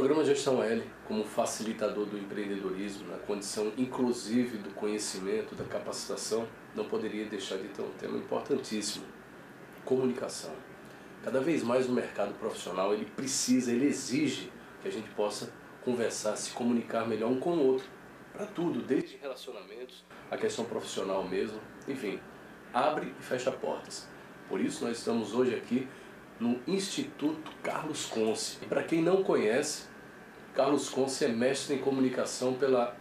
programa Gestão L, como facilitador do empreendedorismo, na condição inclusive do conhecimento, da capacitação, não poderia deixar de ter um tema importantíssimo: comunicação. Cada vez mais o mercado profissional ele exige que a gente possa conversar, se comunicar melhor um com o outro, para tudo, desde relacionamentos, a questão profissional mesmo, enfim, abre e fecha portas. Por isso nós estamos hoje aqui no Instituto Carlos Conce. E para quem não conhece, Carlos Conce é mestre em comunicação pela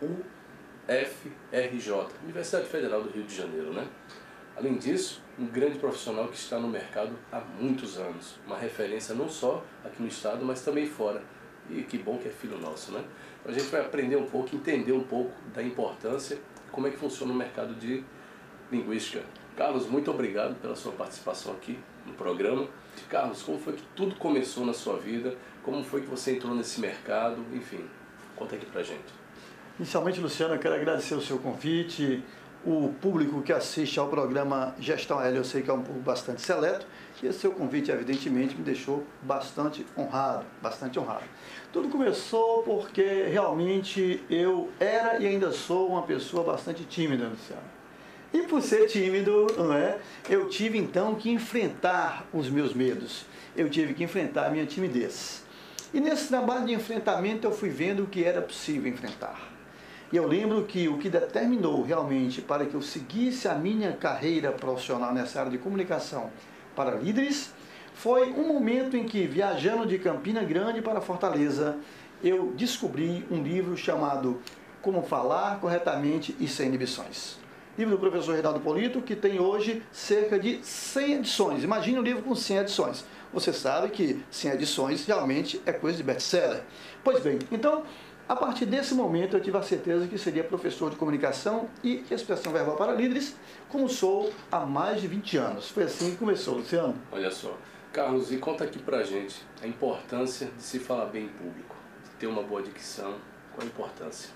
UFRJ, Universidade Federal do Rio de Janeiro, né? Além disso, um grande profissional que está no mercado há muitos anos, uma referência não só aqui no estado, mas também fora. E que bom que é filho nosso, né? Então a gente vai aprender um pouco, entender um pouco da importância, como é que funciona o mercado de linguística. Carlos, muito obrigado pela sua participação aqui no programa. Carlos, como foi que tudo começou na sua vida? Como foi que você entrou nesse mercado? Enfim, conta aqui pra gente. Inicialmente, Luciano, eu quero agradecer o seu convite. O público que assiste ao programa Gestão L, eu sei que é um público bastante seleto, e esse seu convite, evidentemente, me deixou bastante honrado, bastante honrado. Tudo começou porque realmente eu era e ainda sou uma pessoa bastante tímida, Luciano. E por ser tímido, não é? Eu tive então que enfrentar os meus medos, eu tive que enfrentar a minha timidez. E nesse trabalho de enfrentamento eu fui vendo o que era possível enfrentar. E eu lembro que o que determinou realmente para que eu seguisse a minha carreira profissional nessa área de comunicação para líderes foi um momento em que, viajando de Campina Grande para Fortaleza, eu descobri um livro chamado Como Falar Corretamente e Sem Inibições. Livro do professor Reinaldo Polito, que tem hoje cerca de 100 edições. Imagine um livro com 100 edições. Você sabe que 100 edições realmente é coisa de best-seller. Pois bem, então, a partir desse momento eu tive a certeza que seria professor de comunicação e expressão verbal para líderes, como sou há mais de 20 anos. Foi assim que começou, Luciano. Olha só. Carlos, e conta aqui pra gente a importância de se falar bem em público, de ter uma boa dicção. Qual a importância?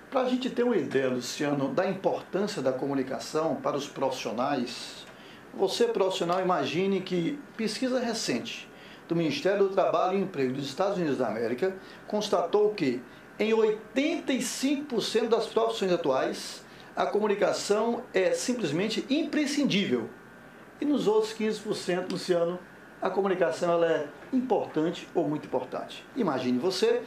Para a gente ter uma ideia, Luciano, da importância da comunicação para os profissionais, você profissional imagine que pesquisa recente do Ministério do Trabalho e Emprego dos Estados Unidos da América constatou que em 85% das profissões atuais a comunicação é simplesmente imprescindível. E nos outros 15%, Luciano, a comunicação ela é importante ou muito importante. Imagine você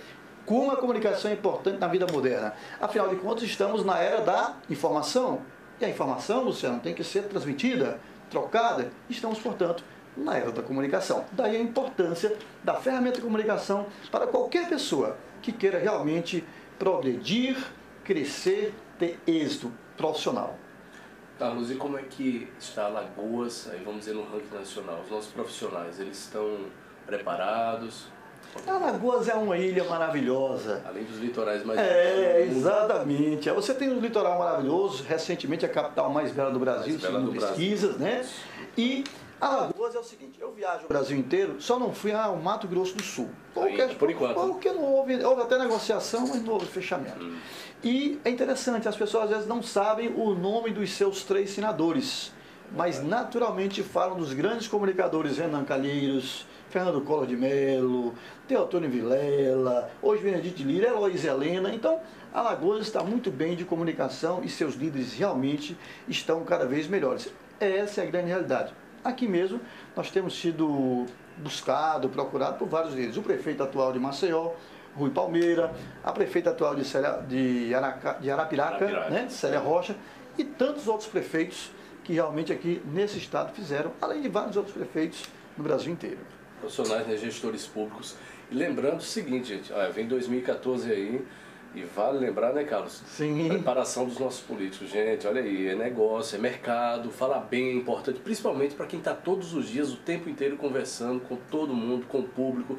como a comunicação é importante na vida moderna. Afinal de contas, estamos na era da informação. E a informação, Luciano, tem que ser transmitida, trocada. Estamos, portanto, na era da comunicação. Daí a importância da ferramenta de comunicação para qualquer pessoa que queira realmente progredir, crescer, ter êxito profissional. Carlos, e como é que está Alagoas, aí vamos dizer no ranking nacional? Os nossos profissionais, eles estão preparados? Alagoas é uma ilha maravilhosa. Além dos litorais mais exatamente. Você tem um litoral maravilhoso, recentemente a capital mais bela do Brasil, segundo pesquisas, né? E Alagoas é o seguinte, eu viajo o Brasil inteiro, só não fui ao Mato Grosso do Sul. Por enquanto. Porque não houve até negociação, mas não houve fechamento. E é interessante, as pessoas às vezes não sabem o nome dos seus 3 senadores, mas naturalmente falam dos grandes comunicadores, Renan Calheiros, Fernando Collor de Mello, Teotônio Vilela, hoje Benedito Lira, Heloísa Helena. Então, Alagoas está muito bem de comunicação e seus líderes realmente estão cada vez melhores. Essa é a grande realidade. Aqui mesmo nós temos sido buscado, procurado por vários líderes. O prefeito atual de Maceió, Rui Palmeira, a prefeita atual de Arapiraca, né, Célia Rocha, e tantos outros prefeitos que realmente aqui nesse estado fizeram, além de vários outros prefeitos no Brasil inteiro. Profissionais, né, gestores públicos. E lembrando o seguinte, gente, vem 2014 aí, e vale lembrar, né, Carlos? Sim. Preparação dos nossos políticos. Gente, olha aí, é negócio, é mercado, falar bem é importante, principalmente para quem está todos os dias, o tempo inteiro conversando com todo mundo, com o público,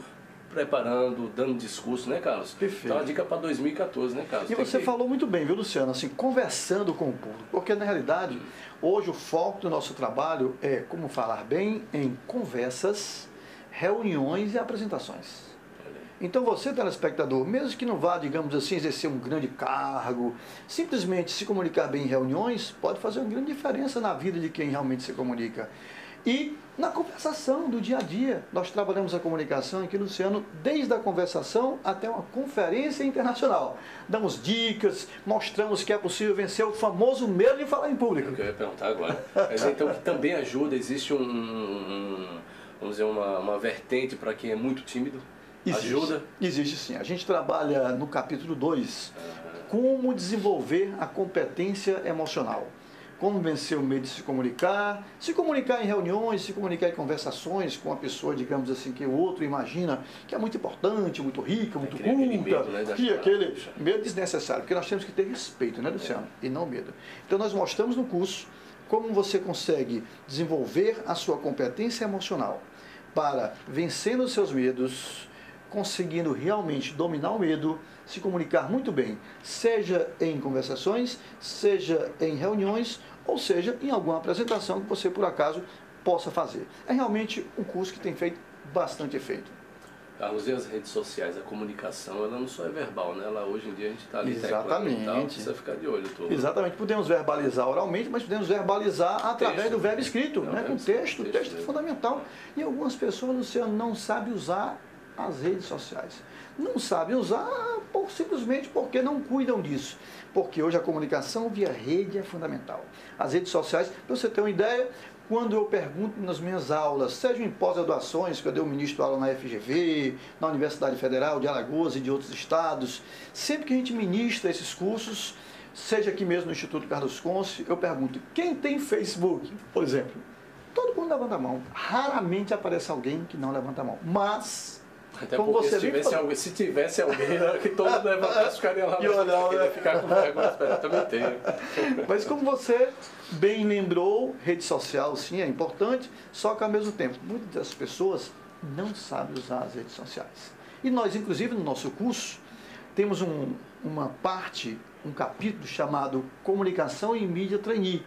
preparando, dando discurso, né, Carlos? Perfeito. Então, a dica para 2014, né, Carlos? E você falou muito bem, viu, Luciano? Assim, conversando com o público. Porque, na realidade, hoje o foco do nosso trabalho é como falar bem em conversas, reuniões e apresentações. Então você, telespectador, mesmo que não vá, digamos assim, exercer um grande cargo, simplesmente se comunicar bem em reuniões pode fazer uma grande diferença na vida de quem realmente se comunica. E na conversação do dia a dia, nós trabalhamos a comunicação aqui, Luciano, desde a conversação até uma conferência internacional. Damos dicas, mostramos que é possível vencer o famoso medo de falar em público. É o que eu ia perguntar agora. Mas então que também ajuda, existe vamos dizer, uma vertente para quem é muito tímido? Ajuda? Existe sim. A gente trabalha no capítulo 2, como desenvolver a competência emocional. Como vencer o medo de se comunicar em reuniões, se comunicar em conversações com uma pessoa, digamos assim, que o outro imagina que é muito importante, muito rica, muito culta, e aquele medo desnecessário, porque nós temos que ter respeito, né, Luciano? E não medo. Então nós mostramos no curso como você consegue desenvolver a sua competência emocional para vencendo os seus medos, conseguindo realmente dominar o medo, se comunicar muito bem, seja em conversações, seja em reuniões, ou seja, em alguma apresentação que você, por acaso, possa fazer. É realmente um curso que tem feito bastante efeito. Carlos, e as redes sociais, a comunicação, ela não só é verbal, né? Ela, hoje em dia a gente está ali, exatamente, precisa ficar de olho. Exatamente, podemos verbalizar oralmente, mas podemos verbalizar através do verbo escrito, né? Com texto. O texto é fundamental. E algumas pessoas, Luciano, não sabem usar as redes sociais. Não sabem usar simplesmente porque não cuidam disso. Porque hoje a comunicação via rede é fundamental. As redes sociais, para você ter uma ideia, quando eu pergunto nas minhas aulas, seja em pós-graduações, que eu ministro aula na FGV, na Universidade Federal de Alagoas e de outros estados, sempre que a gente ministra esses cursos, seja aqui mesmo no Instituto Carlos Conce, eu pergunto, quem tem Facebook, por exemplo? Todo mundo levanta a mão. Raramente aparece alguém que não levanta a mão. Mas até como porque se tivesse alguém que todo mundo levantasse, ficaria lá. E ficar com vergonha, também tenho. Mas como você bem lembrou, rede social sim é importante, só que ao mesmo tempo, muitas das pessoas não sabem usar as redes sociais. E nós, inclusive, no nosso curso, temos uma parte, um capítulo chamado Comunicação e Mídia Trainee.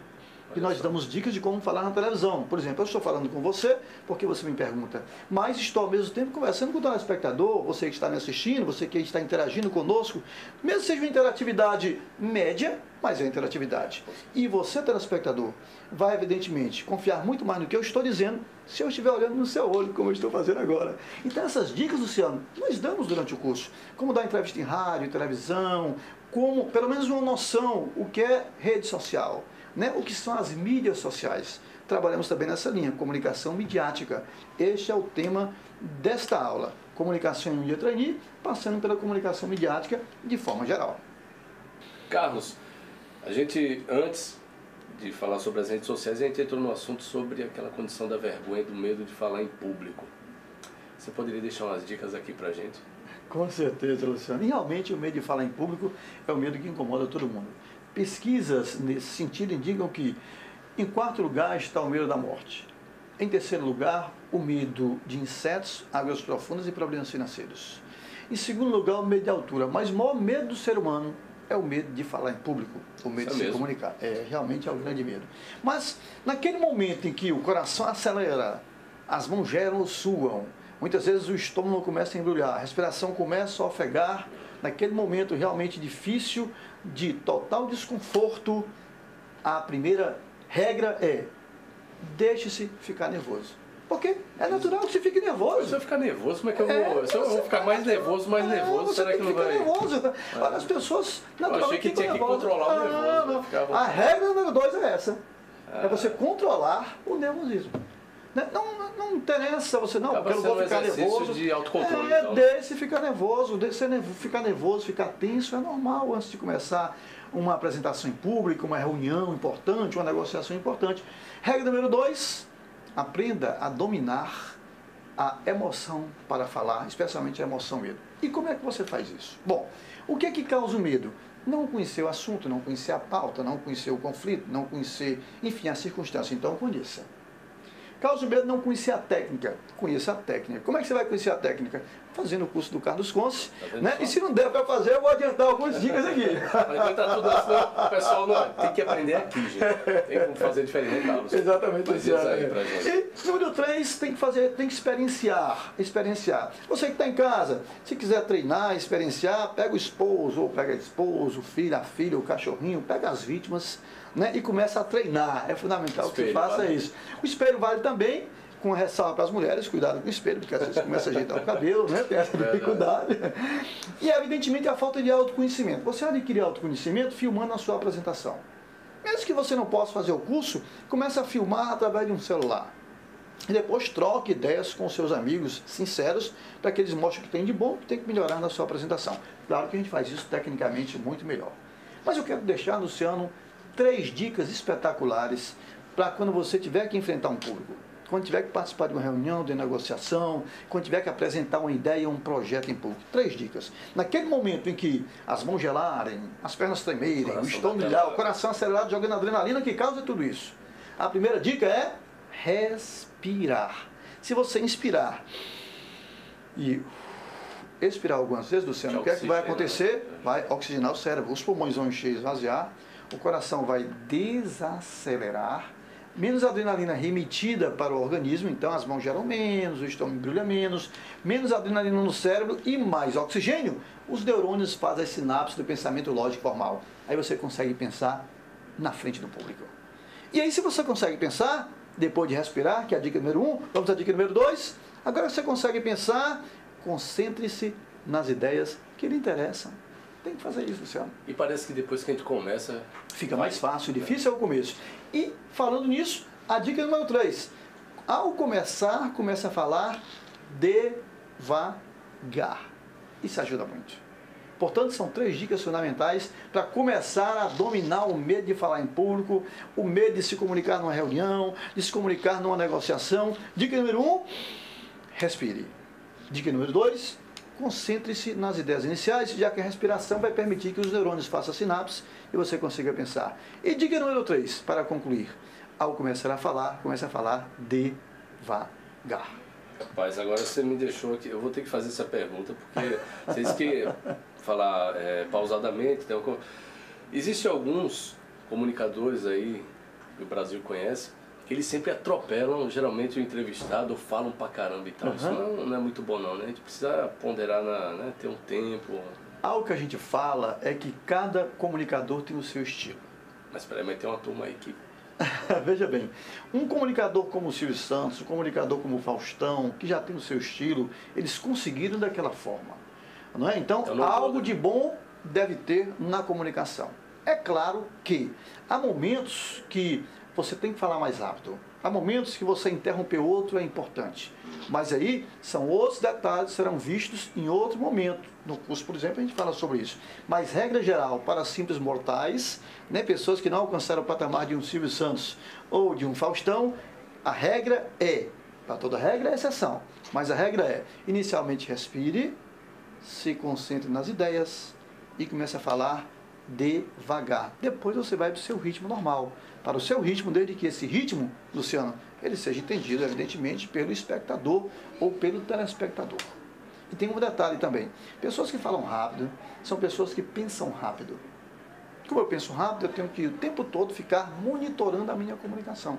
E nós damos dicas de como falar na televisão. Por exemplo, eu estou falando com você, porque você me pergunta, mas estou ao mesmo tempo conversando com o telespectador, você que está me assistindo, você que está interagindo conosco, mesmo que seja uma interatividade média, mas é interatividade. E você, telespectador, vai evidentemente confiar muito mais no que eu estou dizendo, se eu estiver olhando no seu olho, como eu estou fazendo agora. Então essas dicas, Luciano, nós damos durante o curso. Como dar entrevista em rádio, televisão, como pelo menos uma noção, o que é rede social. Né? O que são as mídias sociais? Trabalhamos também nessa linha, comunicação midiática. Este é o tema desta aula, comunicação e mídia trainee, passando pela comunicação midiática de forma geral. Carlos, a gente, antes de falar sobre as redes sociais, a gente entrou no assunto sobre aquela condição da vergonha, do medo de falar em público. Você poderia deixar umas dicas aqui pra gente? Com certeza, Luciano. E realmente o medo de falar em público é o medo que incomoda todo mundo. Pesquisas nesse sentido indicam que, em quarto lugar, está o medo da morte. Em terceiro lugar, o medo de insetos, águas profundas e problemas financeiros. Em segundo lugar, o medo de altura. Mas o maior medo do ser humano é o medo de falar em público, o medo de se comunicar. Realmente é o grande medo. Mas, naquele momento em que o coração acelera, as mãos geram ou suam, muitas vezes o estômago começa a embrulhar, a respiração começa a ofegar, naquele momento realmente difícil, de total desconforto, a primeira regra é: deixe-se ficar nervoso. Porque é natural que você fique nervoso. Se eu ficar nervoso, como é que eu vou? Se eu vou ficar mais nervoso, será que não vai? Nervoso. Olha, as pessoas naturalmente. Eu achei que tinha que controlar o nervoso. Não. A regra número 2 é essa. É você controlar o nervosismo. Não interessa você, não, porque eu não vou ficar nervoso. De autocontrole, então. Deixe ficar nervoso, ficar nervoso, ficar tenso, é normal antes de começar uma apresentação em público, uma reunião importante, uma negociação importante. Regra número 2, aprenda a dominar a emoção para falar, especialmente a emoção medo. E como é que você faz isso? Bom, o que é que causa o medo? Não conhecer o assunto, não conhecer a pauta, não conhecer o conflito, não conhecer, enfim, a circunstância. Então, conheça. Causa o medo não conhecer a técnica. Conheça a técnica. Como é que você vai conhecer a técnica? Fazendo o curso do Carlos Conce. Né? E se não der para fazer, eu vou adiantar algumas dicas aqui. Vai adiantar tudo, senão o pessoal não tem que aprender aqui, gente. Tem como fazer diferente, Carlos. Exatamente. Aí pra gente. E número 3, tem que experienciar. Você que está em casa, se quiser treinar, experienciar, pega o esposo, ou pega o esposo, o filho, a filha, o cachorrinho, pega as vítimas, né, e começa a treinar. É fundamental que você faça isso. O espelho vale também. também, com ressalva para as mulheres, cuidado com o espelho, porque às vezes começa a ajeitar o cabelo, né? Tem essa dificuldade. E, evidentemente, a falta de autoconhecimento. Você adquire autoconhecimento filmando a sua apresentação. Mesmo que você não possa fazer o curso, comece a filmar através de um celular. E depois troque ideias com seus amigos sinceros, para que eles mostrem o que tem de bom, que tem que melhorar na sua apresentação. Claro que a gente faz isso tecnicamente muito melhor. Mas eu quero deixar, Luciano, 3 dicas espetaculares para quando você tiver que enfrentar um público. Quando tiver que participar de uma reunião de negociação, quando tiver que apresentar uma ideia ou um projeto em público. 3 dicas. Naquele momento em que as mãos gelarem, as pernas tremerem, o estômago brilhar, o coração acelerado, jogando adrenalina, que causa tudo isso. A primeira dica é respirar. Se você inspirar e expirar algumas vezes, Luciano, o que é que vai acontecer? Vai oxigenar o cérebro, os pulmões vão encher e esvaziar, o coração vai desacelerar, menos adrenalina remitida para o organismo, então as mãos geram menos, o estômago brilha menos adrenalina no cérebro e mais oxigênio, os neurônios fazem as sinapses do pensamento lógico formal. Aí você consegue pensar na frente do público. E aí, se você consegue pensar, depois de respirar, que é a dica número 1, vamos à dica número 2. Agora que você consegue pensar, concentre-se nas ideias que lhe interessam. Tem que fazer isso, Luciano. E parece que depois que a gente começa... Fica mais fácil, difícil é o começo. E, falando nisso, a dica número 3. Ao começar, comece a falar devagar. Isso ajuda muito. Portanto, são 3 dicas fundamentais para começar a dominar o medo de falar em público, o medo de se comunicar numa reunião, de se comunicar numa negociação. Dica número 1, respire. Dica número 2, concentre-se nas ideias iniciais, já que a respiração vai permitir que os neurônios façam sinapses e você consiga pensar. E dica número 3, para concluir, ao começar a falar, comece a falar devagar. Rapaz, agora você me deixou aqui, eu vou ter que fazer essa pergunta, porque vocês que falar pausadamente, então, existem alguns comunicadores aí que o Brasil conhece, que eles sempre atropelam, geralmente, o entrevistado, falam pra caramba e tal. Isso não é muito bom não, né? A gente precisa ponderar, ter um tempo. Algo que a gente fala é que cada comunicador tem o seu estilo. Mas peraí, mas tem uma turma aí que... Veja bem, um comunicador como o Silvio Santos, um comunicador como o Faustão, que já tem o seu estilo, eles conseguiram daquela forma. Não é? Então, algo de bom deve ter na comunicação. É claro que há momentos que você tem que falar mais rápido. Há momentos que você interromper outro é importante. Mas aí são outros detalhes que serão vistos em outro momento. No curso, por exemplo, a gente fala sobre isso. Mas, regra geral, para simples mortais, né, pessoas que não alcançaram o patamar de um Silvio Santos ou de um Faustão, a regra é, para toda regra é exceção, mas a regra é, inicialmente respire, se concentre nas ideias e comece a falar devagar. Depois você vai para o seu ritmo normal. Para o seu ritmo, desde que esse ritmo, Luciano, ele seja entendido, evidentemente, pelo espectador ou pelo telespectador. E tem um detalhe também. Pessoas que falam rápido são pessoas que pensam rápido. Como eu penso rápido, eu tenho que o tempo todo ficar monitorando a minha comunicação.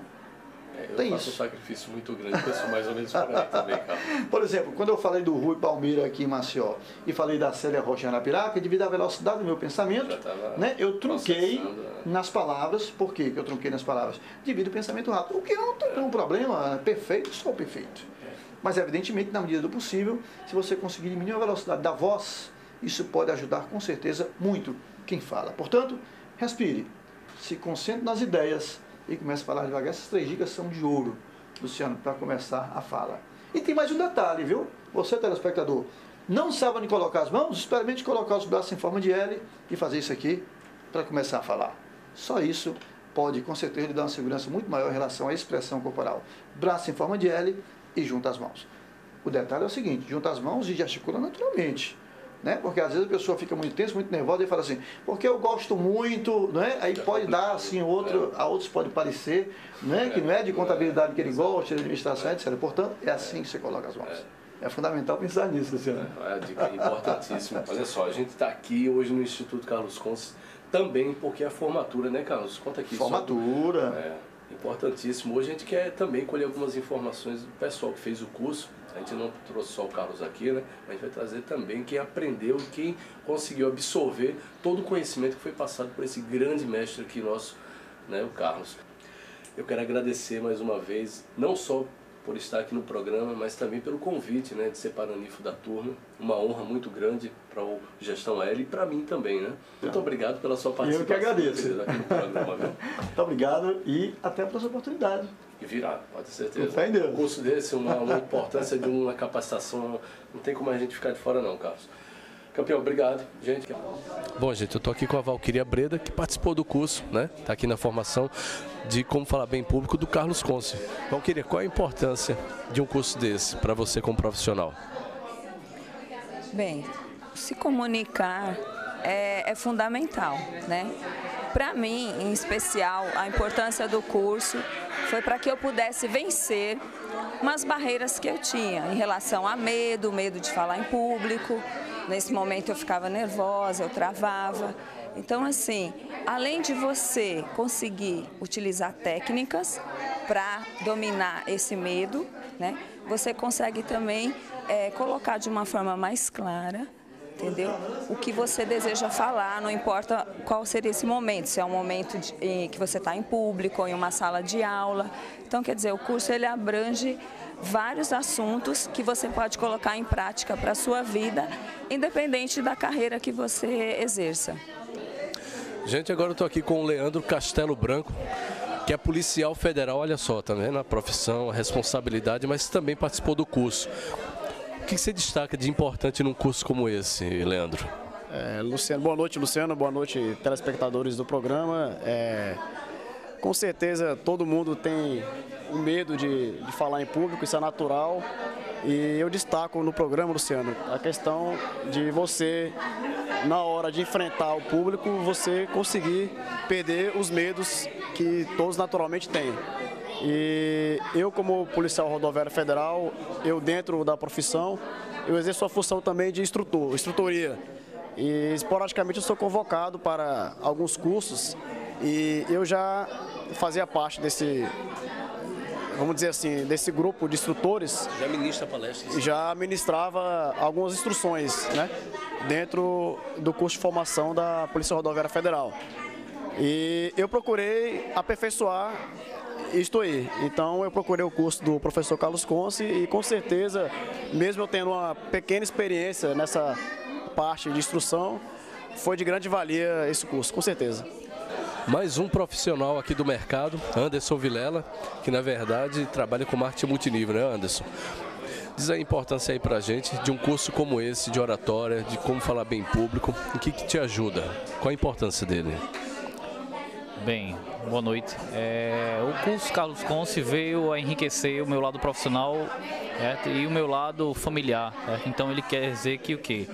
Eu faço um sacrifício muito grande, penso mais ou menos por aí também, cara. Por exemplo, quando eu falei do Rui Palmeira aqui em Maceió e falei da Célia Rocha em Arapiraca, devido à velocidade do meu pensamento, né, eu trunquei nas palavras. Por que eu trunquei nas palavras? Devido ao pensamento rápido. O que não tem um problema, perfeito, só perfeito. Mas, evidentemente, na medida do possível, se você conseguir diminuir a velocidade da voz, isso pode ajudar com certeza muito quem fala. Portanto, respire, se concentre nas ideias e comece a falar devagar. Essas 3 dicas são de ouro, Luciano, para começar a fala. E tem mais um detalhe, viu? Você, telespectador, não sabe onde colocar as mãos? Experimente colocar os braços em forma de L e fazer isso aqui para começar a falar. Só isso pode, com certeza, lhe dar uma segurança muito maior em relação à expressão corporal. Braço em forma de L e junta as mãos. O detalhe é o seguinte, junta as mãos e gesticula naturalmente. Né? Porque às vezes a pessoa fica muito tensa, muito nervosa e fala assim, porque eu gosto muito, né? Aí pode dar assim, a outros pode parecer, né? Que não é de contabilidade que ele gosta, de administração, etc. Portanto, é assim que você coloca as mãos. É fundamental pensar nisso, Luciano. É uma dica importantíssima. Olha só, a gente está aqui hoje no Instituto Carlos Conce também porque é a formatura, né, Carlos? Conta aqui. Formatura. Importantíssimo. Hoje a gente quer também colher algumas informações do pessoal que fez o curso. A gente não trouxe só o Carlos aqui, né? Mas a gente vai trazer também quem aprendeu, quem conseguiu absorver todo o conhecimento que foi passado por esse grande mestre aqui nosso, né, o Carlos. Eu quero agradecer mais uma vez, não só por estar aqui no programa, mas também pelo convite, né, de ser paranifo da turma. Uma honra muito grande para o Gestão L e para mim também, né? Muito obrigado pela sua participação. Eu que agradeço. Aqui no programa, viu? Muito obrigado e até a próxima oportunidade. E virá, pode ter certeza. Com fé em Deus. Um curso desse, uma importância de uma capacitação, não tem como a gente ficar de fora não, Carlos. Campeão, obrigado, gente. Bom, gente, eu estou aqui com a Valquíria Breda, que participou do curso, né? Está aqui na formação de Como Falar Bem em Público do Carlos Conce. Valquíria, qual a importância de um curso desse para você como profissional? Bem, se comunicar é fundamental, né? Para mim, em especial, a importância do curso foi para que eu pudesse vencer umas barreiras que eu tinha em relação a medo de falar em público. Nesse momento eu ficava nervosa, eu travava. Então, assim, além de você conseguir utilizar técnicas para dominar esse medo, né, você consegue também colocar de uma forma mais clara, entendeu? O que você deseja falar, não importa qual seria esse momento, se é um momento em que você está em público ou em uma sala de aula. Então, quer dizer, o curso ele abrange vários assuntos que você pode colocar em prática para a sua vida, independente da carreira que você exerça. Gente, agora eu estou aqui com o Leandro Castelo Branco, que é policial federal, olha só, tá vendo? A profissão, a responsabilidade, mas também participou do curso. O que você destaca de importante num curso como esse, Leandro? Luciano, boa noite, Luciano, boa noite, telespectadores do programa. Com certeza todo mundo tem o medo de falar em público, isso é natural. E eu destaco no programa, Luciano, a questão de você, na hora de enfrentar o público, você conseguir perder os medos que todos naturalmente têm. E eu, como policial rodoviário federal, eu dentro da profissão, eu exerço a função também de instrutoria. E esporadicamente eu sou convocado para alguns cursos e eu já fazia parte desse, vamos dizer assim, desse grupo de instrutores. Já ministra palestras? Já ministrava algumas instruções, né, dentro do curso de formação da Polícia Rodoviária Federal. E eu procurei aperfeiçoar isto aí. Então eu procurei o curso do professor Carlos Conce e com certeza, mesmo eu tendo uma pequena experiência nessa parte de instrução, foi de grande valia esse curso, com certeza. Mais um profissional aqui do mercado, Anderson Vilela, que na verdade trabalha com marketing multinível, né, Anderson? Diz a importância aí pra gente de um curso como esse, de oratória, de como falar bem em público, o que te ajuda? Qual a importância dele? Bem, boa noite. O curso Carlos Conce veio a enriquecer o meu lado profissional e o meu lado familiar. Então ele quer dizer que o quê?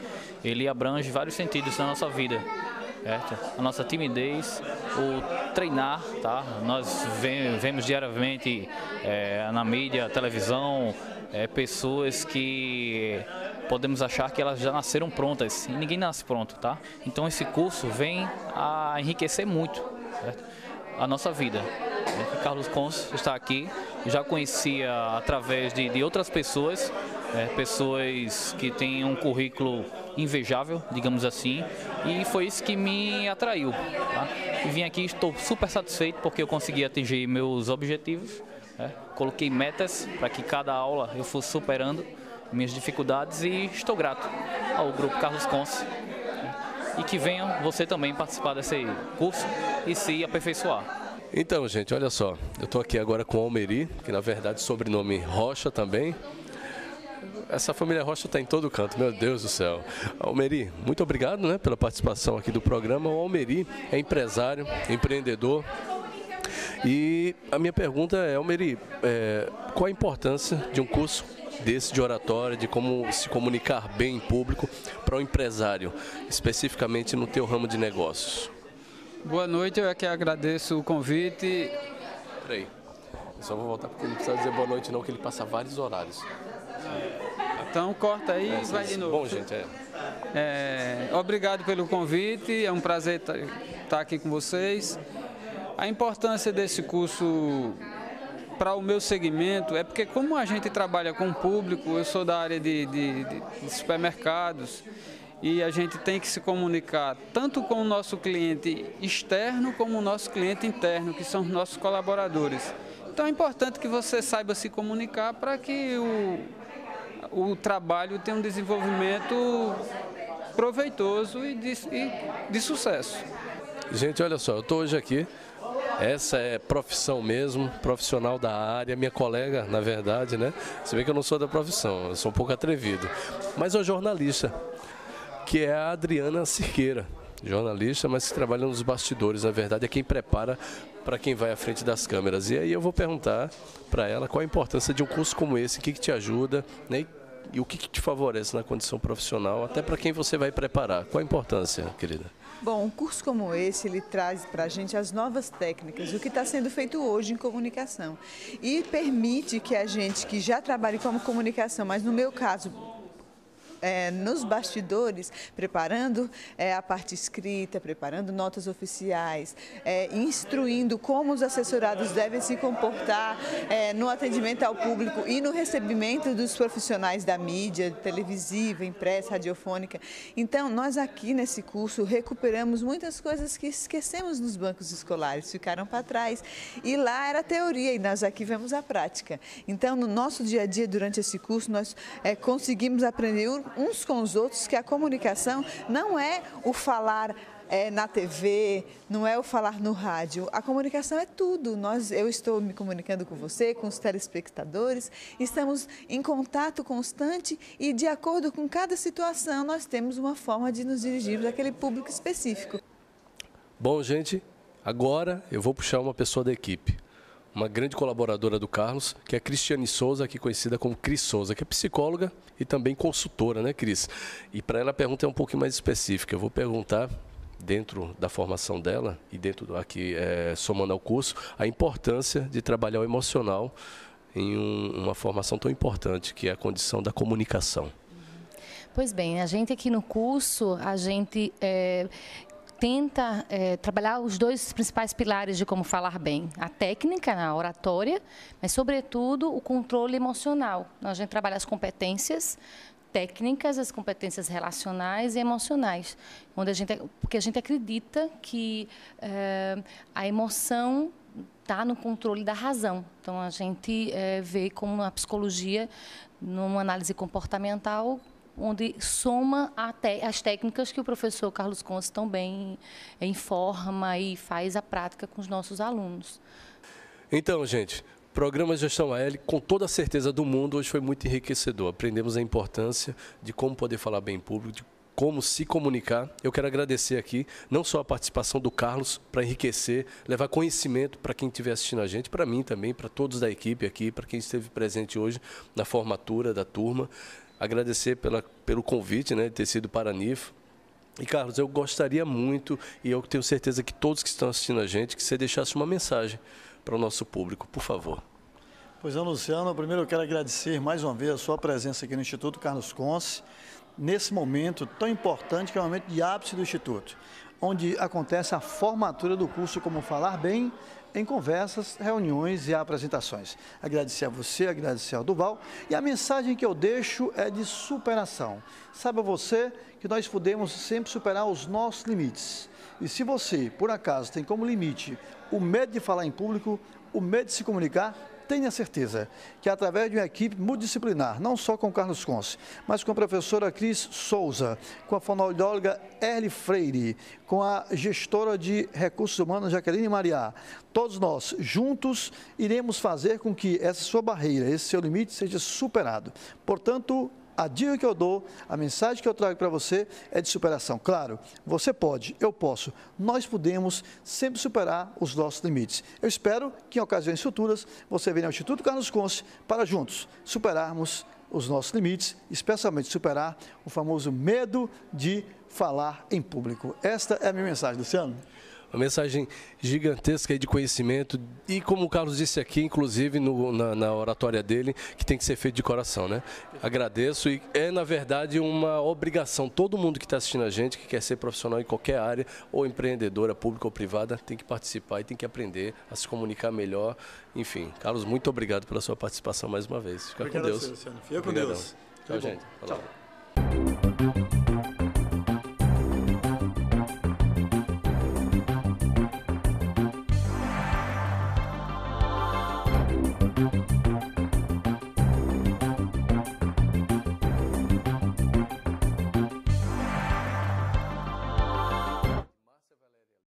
Ele abrange vários sentidos na nossa vida. A nossa timidez, o treinar, tá? Nós vemos diariamente na mídia, televisão, pessoas que podemos achar que elas já nasceram prontas e ninguém nasce pronto, tá? Então esse curso vem a enriquecer muito, certo? A nossa vida. Carlos Conce está aqui, já conhecia através de outras pessoas, pessoas que têm um currículo invejável, digamos assim, e foi isso que me atraiu, tá? E vim aqui, estou super satisfeito porque eu consegui atingir meus objetivos, coloquei metas para que cada aula eu fosse superando minhas dificuldades e estou grato ao Grupo Carlos Conce e que venham você também participar desse curso e se aperfeiçoar. Então, gente, olha só, eu estou aqui agora com o Almeri, que na verdade sobrenome Rocha também. Essa família Rocha está em todo canto, meu Deus do céu. Almeri, muito obrigado, né, pela participação aqui do programa. O Almeri é empresário, empreendedor. E a minha pergunta é, Almeri, qual a importância de um curso desse de oratória, de como se comunicar bem em público para o empresário, especificamente no teu ramo de negócios? Boa noite, eu aqui agradeço o convite. Peraí, eu só vou voltar porque não precisa dizer boa noite não, que ele passa vários horários. Então corta aí e vai de novo. Bom, gente, obrigado pelo convite, é um prazer estar aqui com vocês. A importância desse curso para o meu segmento é porque como a gente trabalha com o público, eu sou da área de supermercados, e a gente tem que se comunicar tanto com o nosso cliente externo como o nosso cliente interno, que são os nossos colaboradores. Então é importante que você saiba se comunicar para que o trabalho tenha um desenvolvimento proveitoso e de sucesso. Gente, olha só, eu estou hoje aqui, essa é profissão mesmo, profissional da área, minha colega, na verdade, né? Se bem que eu não sou da profissão, eu sou um pouco atrevido, mas uma jornalista, que é a Adriana Cirqueira, jornalista, mas que trabalha nos bastidores, na verdade, é quem prepara para quem vai à frente das câmeras. E aí eu vou perguntar para ela qual a importância de um curso como esse, o que te ajuda, né? E o que te favorece na condição profissional, até para quem você vai preparar. Qual a importância, querida? Bom, um curso como esse, ele traz para a gente as novas técnicas, o que está sendo feito hoje em comunicação. E permite que a gente que já trabalha como comunicação, mas no meu caso, nos bastidores, preparando a parte escrita, preparando notas oficiais, instruindo como os assessorados devem se comportar no atendimento ao público e no recebimento dos profissionais da mídia, televisiva, impressa, radiofônica. Então, nós aqui nesse curso recuperamos muitas coisas que esquecemos nos bancos escolares, ficaram para trás. E lá era teoria e nós aqui vemos a prática. Então, no nosso dia a dia, durante esse curso, nós conseguimos aprender uns com os outros que a comunicação não é o falar na TV, não é o falar no rádio. A comunicação é tudo. Eu estou me comunicando com você, com os telespectadores, estamos em contato constante e, de acordo com cada situação, nós temos uma forma de nos dirigirmos àquele público específico. Bom, gente, agora eu vou puxar uma pessoa da equipe. Uma grande colaboradora do Carlos, que é a Cristiane Souza, aqui conhecida como Cris Souza, que é psicóloga e também consultora, né, Cris? E para ela a pergunta é um pouquinho mais específica. Eu vou perguntar, dentro da formação dela e dentro aqui, somando ao curso, a importância de trabalhar o emocional em uma formação tão importante, que é a condição da comunicação. Pois bem, a gente aqui no curso, a gente tenta trabalhar os dois principais pilares de como falar bem. A técnica, a oratória, mas, sobretudo, o controle emocional. A gente trabalha as competências técnicas, as competências relacionais e emocionais, porque a gente acredita que a emoção está no controle da razão. Então, a gente vê como a psicologia, numa análise comportamental, onde soma as técnicas que o professor Carlos Conce também informa e faz a prática com os nossos alunos. Então, gente, programa Gestão AL, com toda a certeza do mundo, hoje foi muito enriquecedor. Aprendemos a importância de como poder falar bem em público, de como se comunicar. Eu quero agradecer aqui, não só a participação do Carlos, para enriquecer, levar conhecimento para quem estiver assistindo a gente, para mim também, para todos da equipe aqui, para quem esteve presente hoje na formatura da turma. Agradecer pelo convite, né, de ter sido para a NIF. E, Carlos, eu gostaria muito, e eu tenho certeza que todos que estão assistindo a gente, que você deixasse uma mensagem para o nosso público, por favor. Pois é, Luciano, primeiro eu quero agradecer mais uma vez a sua presença aqui no Instituto Carlos Conce, nesse momento tão importante, que é o momento de ápice do Instituto, onde acontece a formatura do curso Como Falar Bem, em conversas, reuniões e apresentações. Agradecer a você, agradecer ao Duval, e a mensagem que eu deixo é de superação. Saiba você que nós podemos sempre superar os nossos limites. E se você, por acaso, tem como limite o medo de falar em público, o medo de se comunicar, tenha certeza que através de uma equipe multidisciplinar, não só com o Carlos Conce, mas com a professora Cris Souza, com a fonoaudióloga Erli Freire, com a gestora de recursos humanos Jaqueline Mariá, todos nós juntos iremos fazer com que essa sua barreira, esse seu limite seja superado. Portanto, a dica que eu dou, a mensagem que eu trago para você é de superação. Claro, você pode, eu posso, nós podemos sempre superar os nossos limites. Eu espero que em ocasiões futuras você venha ao Instituto Carlos Conce para juntos superarmos os nossos limites, especialmente superar o famoso medo de falar em público. Esta é a minha mensagem, Luciano. Uma mensagem gigantesca aí de conhecimento e, como o Carlos disse aqui, inclusive na oratória dele, que tem que ser feito de coração, né? Agradeço e é, na verdade, uma obrigação. Todo mundo que está assistindo a gente, que quer ser profissional em qualquer área, ou empreendedora, pública ou privada, tem que participar e tem que aprender a se comunicar melhor. Enfim, Carlos, muito obrigado pela sua participação mais uma vez. Fica com Deus. Luciano. Fica com Deus. Tchau, gente. Tchau. Música